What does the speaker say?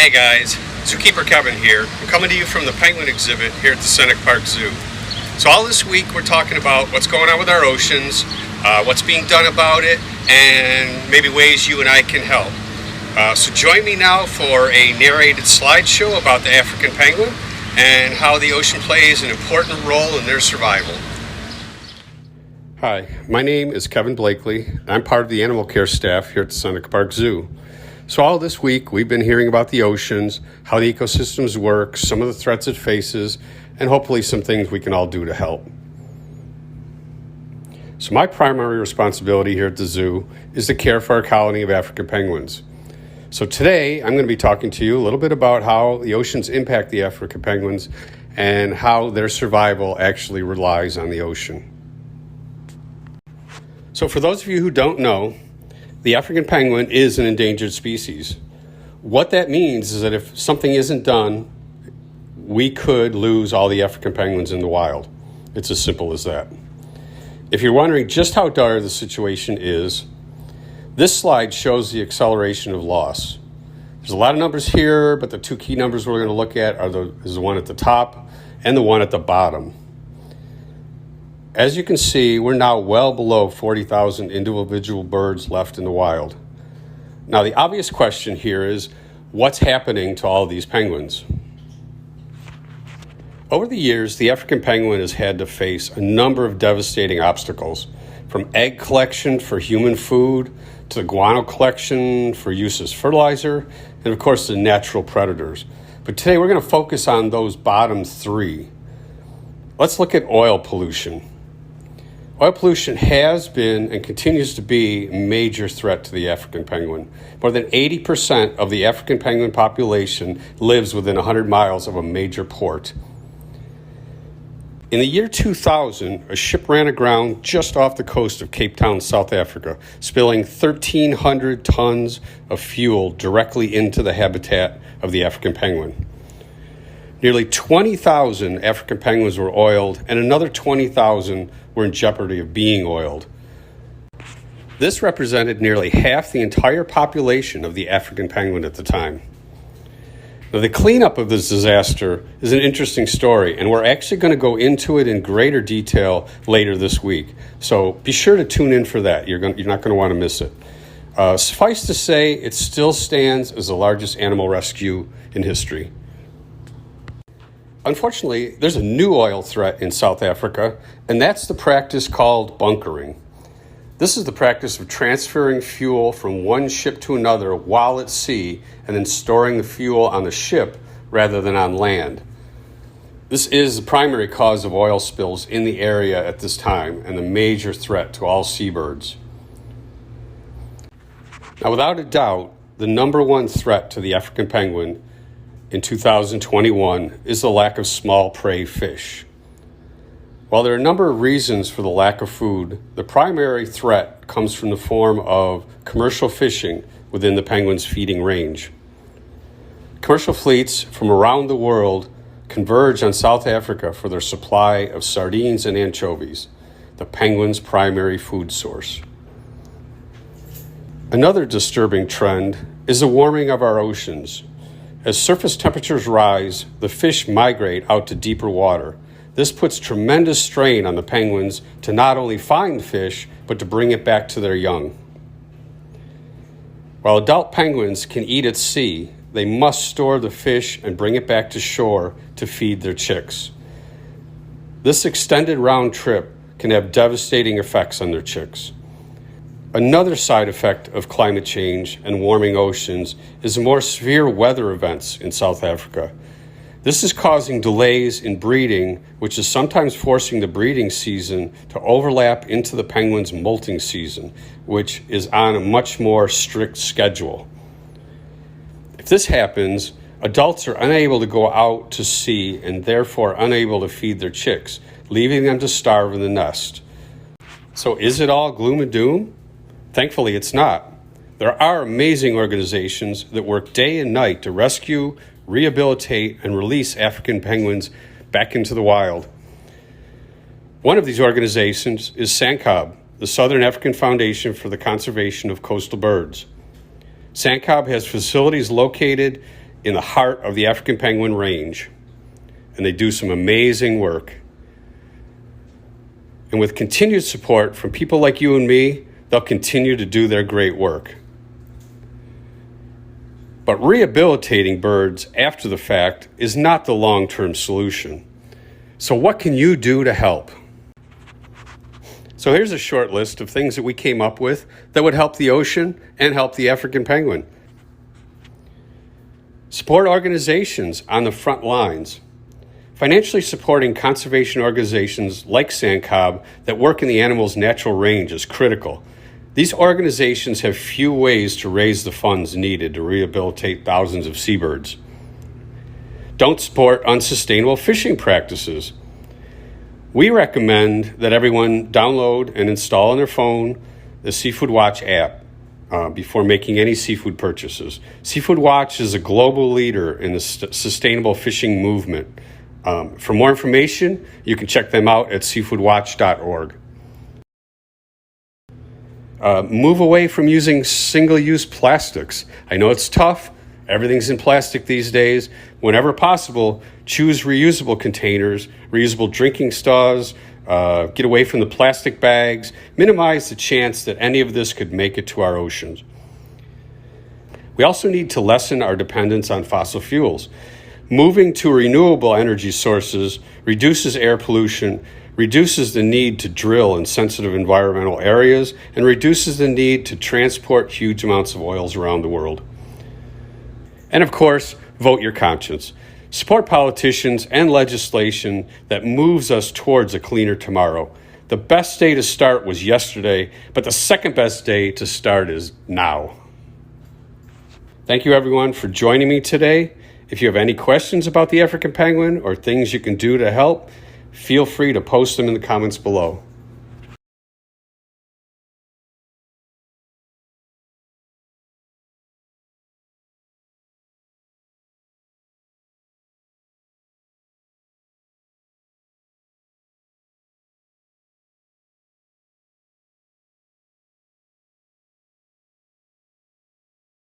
Hey guys, Zookeeper Kevin here. I'm coming to you from the penguin exhibit here at the Scenic Park Zoo. So all this week we're talking about what's going on with our oceans, what's being done about it, and maybe ways you and I can help. So join me now for a narrated slideshow about the African penguin and how the ocean plays an important role in their survival. Hi, my name is Kevin Blakely. I'm part of the animal care staff here at the Scenic Park Zoo. So all this week, we've been hearing about the oceans, how the ecosystems work, some of the threats it faces, and hopefully some things we can all do to help. So my primary responsibility here at the zoo is to care for our colony of African penguins. So today, I'm going to be talking to you a little bit about how the oceans impact the African penguins and how their survival actually relies on the ocean. So for those of you who don't know, the African penguin is an endangered species. What that means is that if something isn't done, we could lose all the African penguins in the wild. It's as simple as that. If you're wondering just how dire the situation is, this slide shows the acceleration of loss. There's a lot of numbers here, but the two key numbers we're going to look at is the one at the top and the one at the bottom. As you can see, we're now well below 40,000 individual birds left in the wild. Now, the obvious question here is, what's happening to all these penguins? Over the years, the African penguin has had to face a number of devastating obstacles, from egg collection for human food to the guano collection for use as fertilizer, and of course the natural predators. But today we're going to focus on those bottom three. Let's look at oil pollution. Oil pollution has been and continues to be a major threat to the African penguin. More than 80% of the African penguin population lives within 100 miles of a major port. In the year 2000, a ship ran aground just off the coast of Cape Town, South Africa, spilling 1,300 tons of fuel directly into the habitat of the African penguin. Nearly 20,000 African penguins were oiled, and another 20,000 were in jeopardy of being oiled. This represented nearly half the entire population of the African penguin at the time. Now, the cleanup of this disaster is an interesting story, and we're actually going to go into it in greater detail later this week. So be sure to tune in for that. You're not going to want to miss it. Suffice to say, it still stands as the largest animal rescue in history. Unfortunately, there's a new oil threat in South Africa, and that's the practice called bunkering. This is the practice of transferring fuel from one ship to another while at sea and then storing the fuel on the ship rather than on land. This is the primary cause of oil spills in the area at this time and the major threat to all seabirds. Now, without a doubt, the number one threat to the African penguin in 2021 is the lack of small prey fish. While there are a number of reasons for the lack of food, the primary threat comes from the form of commercial fishing within the penguin's feeding range. Commercial fleets from around the world converge on South Africa for their supply of sardines and anchovies, the penguin's primary food source. Another disturbing trend is the warming of our oceans. As surface temperatures rise, the fish migrate out to deeper water. This puts tremendous strain on the penguins to not only find fish, but to bring it back to their young. While adult penguins can eat at sea, they must store the fish and bring it back to shore to feed their chicks. This extended round trip can have devastating effects on their chicks. Another side effect of climate change and warming oceans is the more severe weather events in South Africa. This is causing delays in breeding, which is sometimes forcing the breeding season to overlap into the penguin's molting season, which is on a much more strict schedule. If this happens, adults are unable to go out to sea and therefore unable to feed their chicks, leaving them to starve in the nest. So is it all gloom and doom? Thankfully, it's not. There are amazing organizations that work day and night to rescue, rehabilitate, and release African penguins back into the wild. One of these organizations is SANCCOB, the Southern African Foundation for the Conservation of Coastal Birds. SANCCOB has facilities located in the heart of the African penguin range, and they do some amazing work. And with continued support from people like you and me, they'll continue to do their great work. But rehabilitating birds after the fact is not the long-term solution. So what can you do to help? So here's a short list of things that we came up with that would help the ocean and help the African penguin. Support organizations on the front lines. Financially supporting conservation organizations like SANCOB that work in the animal's natural range is critical. These organizations have few ways to raise the funds needed to rehabilitate thousands of seabirds. Don't support unsustainable fishing practices. We recommend that everyone download and install on their phone the Seafood Watch app before making any seafood purchases. Seafood Watch is a global leader in the sustainable fishing movement. For more information, you can check them out at seafoodwatch.org. Move away from using single-use plastics. I know it's tough. Everything's in plastic these days. Whenever possible, choose reusable containers, reusable drinking straws, get away from the plastic bags, minimize the chance that any of this could make it to our oceans. We also need to lessen our dependence on fossil fuels. Moving to renewable energy sources reduces air pollution, reduces the need to drill in sensitive environmental areas, and reduces the need to transport huge amounts of oils around the world. And of course, vote your conscience. Support politicians and legislation that moves us towards a cleaner tomorrow. The best day to start was yesterday, but the second best day to start is now. Thank you everyone for joining me today. If you have any questions about the African penguin or things you can do to help, feel free to post them in the comments below.